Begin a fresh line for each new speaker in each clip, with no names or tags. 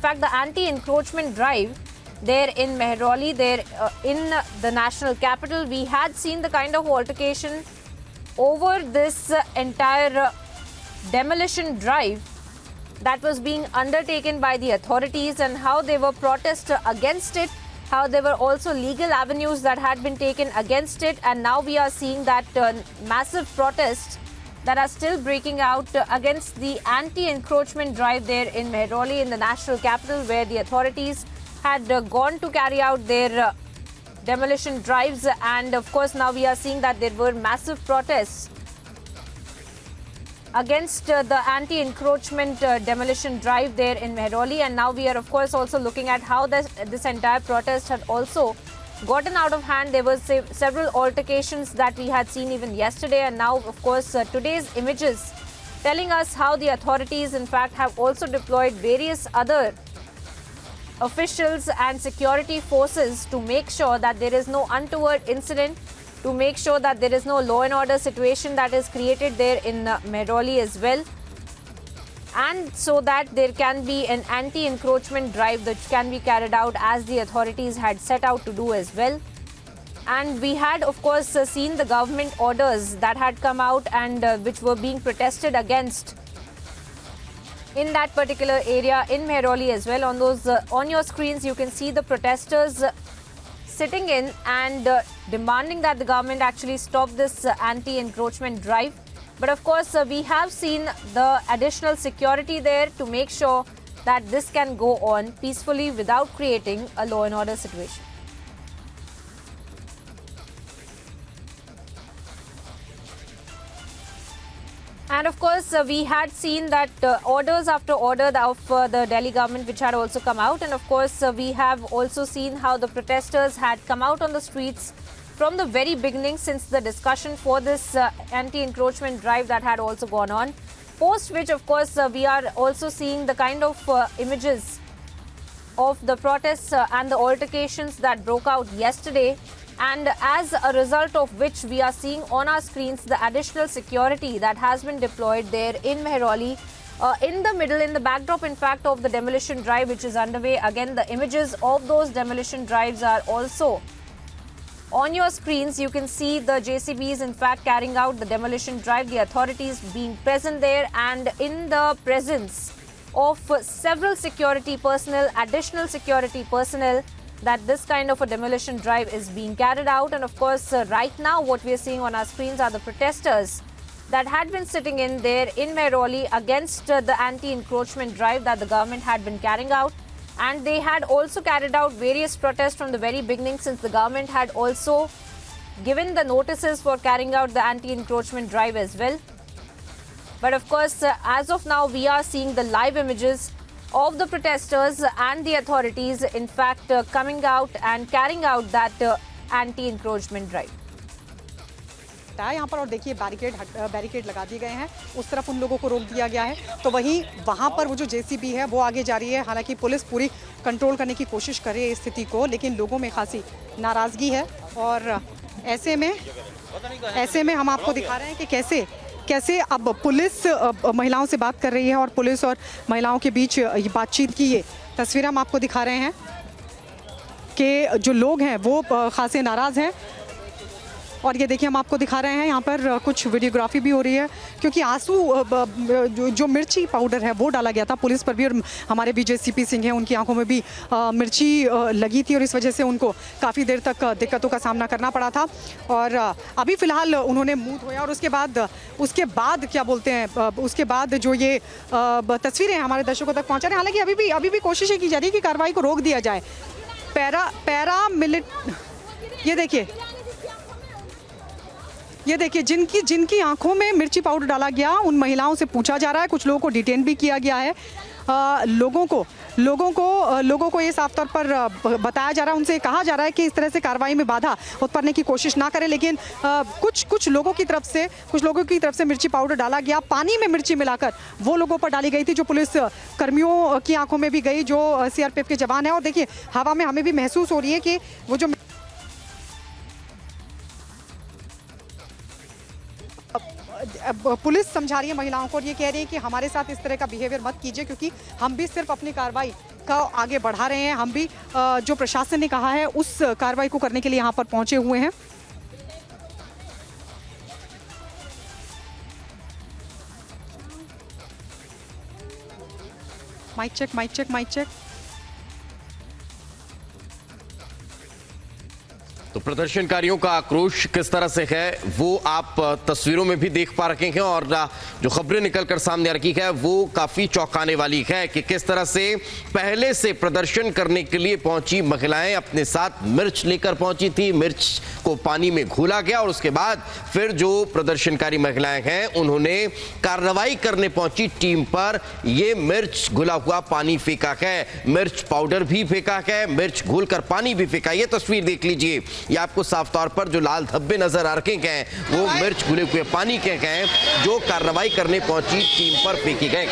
fact, the anti-encroachment drive there in Mehrauli, there in the national capital, we had seen the kind of altercation over this entire demolition drive that was being undertaken by the authorities, and how they were protesting against it, how there were also legal avenues that had been taken against it, and now we are seeing that massive protests that are still breaking out against the anti-encroachment drive there in Mehrauli, in the national capital, where the authorities had gone to carry out their demolition drives. And of course, now we are seeing that there were massive protests against the anti-encroachment demolition drive there in Mehrauli. And now we are of course also looking at how this entire protest had also gotten out of hand. There were several altercations that we had seen even yesterday, and now of course today's images telling us how the authorities in fact have also deployed various other officials and security forces to make sure that there is no untoward incident, to make sure that there is no law and order situation that is created there in Mehrauli as well, and so that there can be an anti-encroachment drive that can be carried out as the authorities had set out to do as well. And we had of course seen the government orders that had come out and which were being protested against in that particular area in Mehrauli as well. On those on your screens you can see the protesters sitting in and demanding that the government actually stop this anti-encroachment drive. But of course, we have seen the additional security there to make sure that this can go on peacefully without creating a law and order situation. And of course, we had seen that orders after order of the Delhi government which had also come out. And of course, we have also seen how the protesters had come out on the streets from the very beginning, since the discussion for this anti-encroachment drive that had also gone on. Post which, of course, we are also seeing the kind of images of the protests and the altercations that broke out yesterday. And as a result of which, we are seeing on our screens the additional security that has been deployed there in Mehrauli, in the middle, in the backdrop, in fact, of the demolition drive which is underway. Again, the images of those demolition drives are also on your screens. You can see the JCBs in fact carrying out the demolition drive, the authorities being present there, and in the presence of several security personnel, additional security personnel, that this kind of a demolition drive is being carried out. And of course, right now what we are seeing on our screens are the protesters that had been sitting in there in Mehrauli against the anti-encroachment drive that the government had been carrying out. And they had also carried out various protests from the very beginning, since the government had also given the notices for carrying out the anti-encroachment drive as well. But of course, as of now, we are seeing the live images of the protesters and the authorities in fact coming out and carrying out that anti-encroachment drive.
यहाँ पर और देखिए barricade लगा दिए गए हैं, उस तरफ उन लोगों को रोक दिया गया है, तो वहीं वहाँ पर वो जो जेसीबी है वो आगे जा रही है। हालांकि पुलिस पूरी कंट्रोल करने की कोशिश कर रही है इस स्थिति को, लेकिन लोगों में खासी नाराज़गी है। और ऐसे में हम आपको दिखा रहे हैं कि कैसे अब पुलिस महिलाओं से बात कर रही है, और पुलिस और महिलाओं के बीच बातचीत की ये तस्वीरें हम आपको दिखा रहे हैं कि जो लोग हैं वो खासे नाराज़ हैं। और ये देखिए हम आपको दिखा रहे हैं यहाँ पर कुछ वीडियोग्राफी भी हो रही है, क्योंकि आंसू जो मिर्ची पाउडर है वो डाला गया था पुलिस पर भी, और हमारे भी जेसीपी सिंह हैं उनकी आंखों में भी मिर्ची लगी थी, और इस वजह से उनको काफ़ी देर तक दिक्कतों का सामना करना पड़ा था। और अभी फ़िलहाल उन्होंने मुँह धोया, और उसके बाद क्या बोलते हैं, उसके बाद जो ये तस्वीरें हमारे दर्शकों तक पहुँचा रहे हैं। हालाँकि अभी भी कोशिशें की जा रही है कि कार्रवाई को रोक दिया जाए। ये देखिए जिनकी आंखों में मिर्ची पाउडर डाला गया, उन महिलाओं से पूछा जा रहा है, कुछ लोगों को डिटेन भी किया गया है। लोगों को ये साफ तौर पर बताया जा रहा है, उनसे कहा जा रहा है कि इस तरह से कार्रवाई में बाधा उत्पन्न की कोशिश ना करें। लेकिन कुछ लोगों की तरफ से मिर्ची पाउडर डाला गया, पानी में मिर्ची मिलाकर वो लोगों पर डाली गई थी, जो पुलिस कर्मियों की आंखों में भी गई, जो सीआरपीएफ के जवान हैं। और देखिए हवा में हमें भी महसूस हो रही है कि वो जो पुलिस समझा रही है महिलाओं को, और ये कह रही है कि हमारे साथ इस तरह का बिहेवियर मत कीजिए, क्योंकि हम भी सिर्फ अपनी कार्रवाई का आगे बढ़ा रहे हैं। हम भी जो प्रशासन ने कहा है उस कार्रवाई को करने के लिए यहाँ पर पहुंचे हुए हैं। Mic check, mic check, mic check.
तो प्रदर्शनकारियों का आक्रोश किस तरह से है वो आप तस्वीरों में भी देख पा रहे हैं, और जो खबरें निकलकर सामने आ रही है वो काफी चौंकाने वाली है कि किस तरह से पहले से प्रदर्शन करने के लिए पहुंची महिलाएं अपने साथ मिर्च लेकर पहुंची थी, मिर्च को पानी में घोला गया और उसके बाद फिर जो प्रदर्शनकारी महिलाएं हैं उन्होंने कार्रवाई करने पहुंची टीम पर ये मिर्च घुला हुआ पानी फेंका है, मिर्च पाउडर भी फेंका है, मिर्च घोलकर पानी भी फेंका। ये तस्वीर देख लीजिए, ये आपको साफ तौर पर जो लाल धब्बे नजर आ रहे हैं वो मिर्च घुले हुए पानी के हैं जो कार्रवाई करने पहुंची टीम पर फेंकी गए।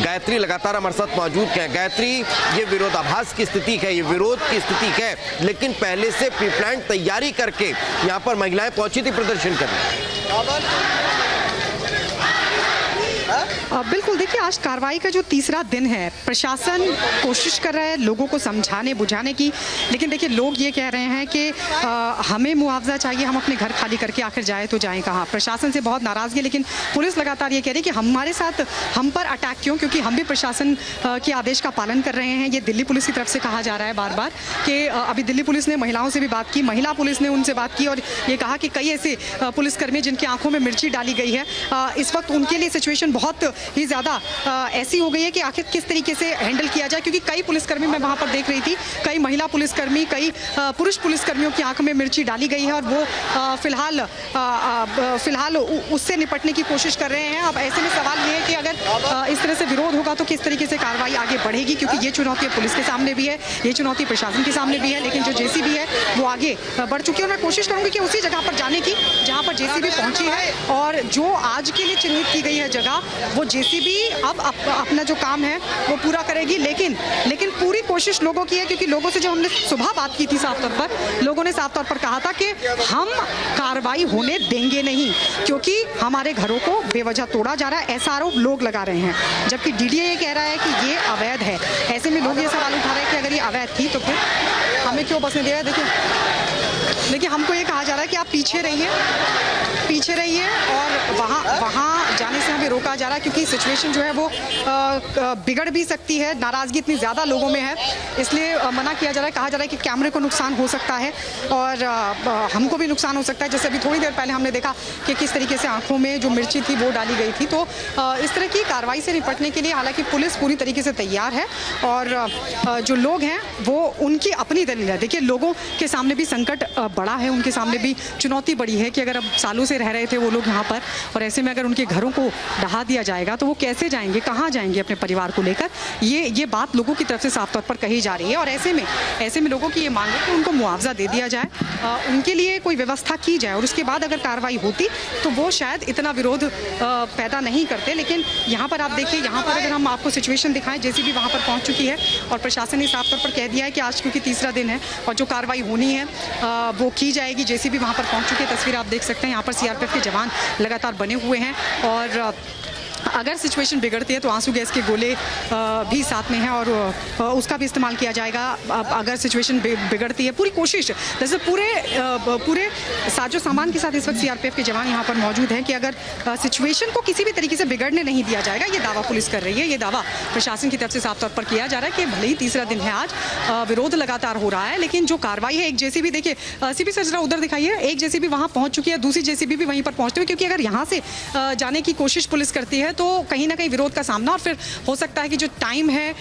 गायत्री लगातार हमारे साथ मौजूद हैं। गायत्री, ये विरोधाभास की स्थिति है, ये विरोध की स्थिति है, लेकिन पहले से प्री प्लान तैयारी करके यहाँ पर महिलाएं पहुंची थी प्रदर्शन करने।
बिल्कुल, देखिए आज कार्रवाई का जो तीसरा दिन है, प्रशासन कोशिश कर रहा है लोगों को समझाने बुझाने की, लेकिन देखिए लोग ये कह रहे हैं कि हमें मुआवजा चाहिए, हम अपने घर खाली करके आखिर जाए तो जाएं कहाँ। प्रशासन से बहुत नाराजगी है, लेकिन पुलिस लगातार ये कह रही है कि हमारे साथ हम पर अटैक क्यों, क्योंकि हम भी प्रशासन के आदेश का पालन कर रहे हैं। ये दिल्ली पुलिस की तरफ से कहा जा रहा है बार बार कि अभी दिल्ली पुलिस ने महिलाओं से भी बात की, महिला पुलिस ने उनसे बात की और ये कहा कि कई ऐसे पुलिसकर्मी जिनकी आंखों में मिर्ची डाली गई है, इस वक्त उनके लिए सिचुएशन बहुत ही ज़्यादा ऐसी हो गई है कि आखिर किस तरीके से हैंडल किया जाए, क्योंकि कई पुलिसकर्मी मैं वहाँ पर देख रही थी, कई महिला पुलिसकर्मी, कई पुरुष पुलिसकर्मियों की आंख में मिर्ची डाली गई है और वो फिलहाल उससे निपटने की कोशिश कर रहे हैं। अब ऐसे में सवाल ये है कि अगर इस तरह से विरोध होगा तो किस तरीके से कार्रवाई आगे बढ़ेगी, क्योंकि ये चुनौती पुलिस के सामने भी है, ये चुनौती प्रशासन के सामने भी है, लेकिन जो जेसीबी है वो आगे बढ़ चुकी है। और मैं कोशिश करूँगी कि उसी जगह पर जाने की जहाँ पर जेसीबी पहुँची है और जो आज के लिए चिन्हित की गई है जगह, वो जेसीबी अब अपना जो काम है वो पूरा करेगी। लेकिन पूरी कोशिश लोगों की है, क्योंकि लोगों से जो हमने सुबह बात की थी साफ तौर पर, लोगों ने साफ तौर पर कहा था कि हम कार्रवाई होने देंगे नहीं, क्योंकि हमारे घरों को बेवजह तोड़ा जा रहा है, ऐसा आरोप लोग लगा रहे हैं, जबकि डीडीए ये कह रहा है कि ये अवैध है। ऐसे में लोग ये सवाल उठा रहे हैं कि अगर ये अवैध थी तो फिर हमें क्यों बसने दे रहा है। देखिए हमको ये कहा जा रहा है कि आप पीछे रहिए और वहाँ जाने से हमें रोका जा रहा है, क्योंकि सिचुएशन जो है वो बिगड़ भी सकती है। नाराज़गी इतनी ज़्यादा लोगों में है, इसलिए मना किया जा रहा है। कहा जा रहा है कि कैमरे को नुकसान हो सकता है और हमको भी नुकसान हो सकता है। जैसे अभी थोड़ी देर पहले हमने देखा कि किस तरीके से आंखों में जो मिर्ची थी वो डाली गई थी। तो इस तरह की कार्रवाई से निपटने के लिए हालांकि पुलिस पूरी तरीके से तैयार है और जो लोग हैं वो उनकी अपनी दलील है। देखिए लोगों के सामने भी संकट बड़ा है, उनके सामने भी चुनौती बड़ी है कि अगर अब सालों से रह रहे थे वो लोग यहाँ पर, और ऐसे में अगर उनके घरों को ढहा दिया जाएगा तो वो कैसे जाएंगे, कहाँ जाएंगे अपने परिवार को लेकर। ये बात लोगों की तरफ से साफ तौर पर कही जा रही है और ऐसे में लोगों की ये मांग है कि उनको मुआवजा दे दिया जाए, उनके लिए कोई व्यवस्था की जाए और उसके बाद अगर कार्रवाई होती तो वो शायद इतना विरोध पैदा नहीं करते। लेकिन यहाँ पर आप देखिए, यहाँ पर अगर हम आपको सिचुएशन दिखाएं, जेसीबी वहाँ पर पहुँच चुकी है और प्रशासन ने साफ तौर पर कह दिया है कि आज क्योंकि तीसरा दिन है और जो कार्रवाई होनी है वो की जाएगी। जेसीबी वहाँ पर पहुँच चुकी है, तस्वीर आप देख सकते हैं। यहाँ पर सीआरपीएफ के जवान लगातार बने हुए हैं और अगर सिचुएशन बिगड़ती है तो आंसू गैस के गोले भी साथ में हैं और उसका भी इस्तेमाल किया जाएगा अगर सिचुएशन बिगड़ती है। पूरी कोशिश, जैसे पूरे साजो सामान के साथ इस वक्त सीआरपीएफ के जवान यहाँ पर मौजूद हैं कि अगर सिचुएशन को किसी भी तरीके से बिगड़ने नहीं दिया जाएगा। ये दावा पुलिस कर रही है, ये दावा प्रशासन की तरफ से साफ तौर पर किया जा रहा है कि भले ही तीसरा दिन है आज, विरोध लगातार हो रहा है, लेकिन जो कार्रवाई है, एक जेसीबी देखिए, सीपी सर जरा उधर दिखाइए, एक जेसीबी वहाँ पहुँच चुकी है, दूसरी जेसीबी भी वहीं पर पहुँचते हुए, क्योंकि अगर यहाँ से जाने की कोशिश पुलिस करती है तो कहीं ना कहीं विरोध का सामना और फिर हो सकता है कि जो टाइम है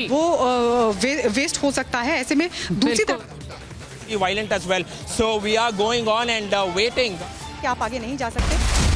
वो वेस्ट हो सकता है। ऐसे में दूसरी तरफ
violent as well, so we are going on and waiting.
कि आप आगे नहीं जा सकते।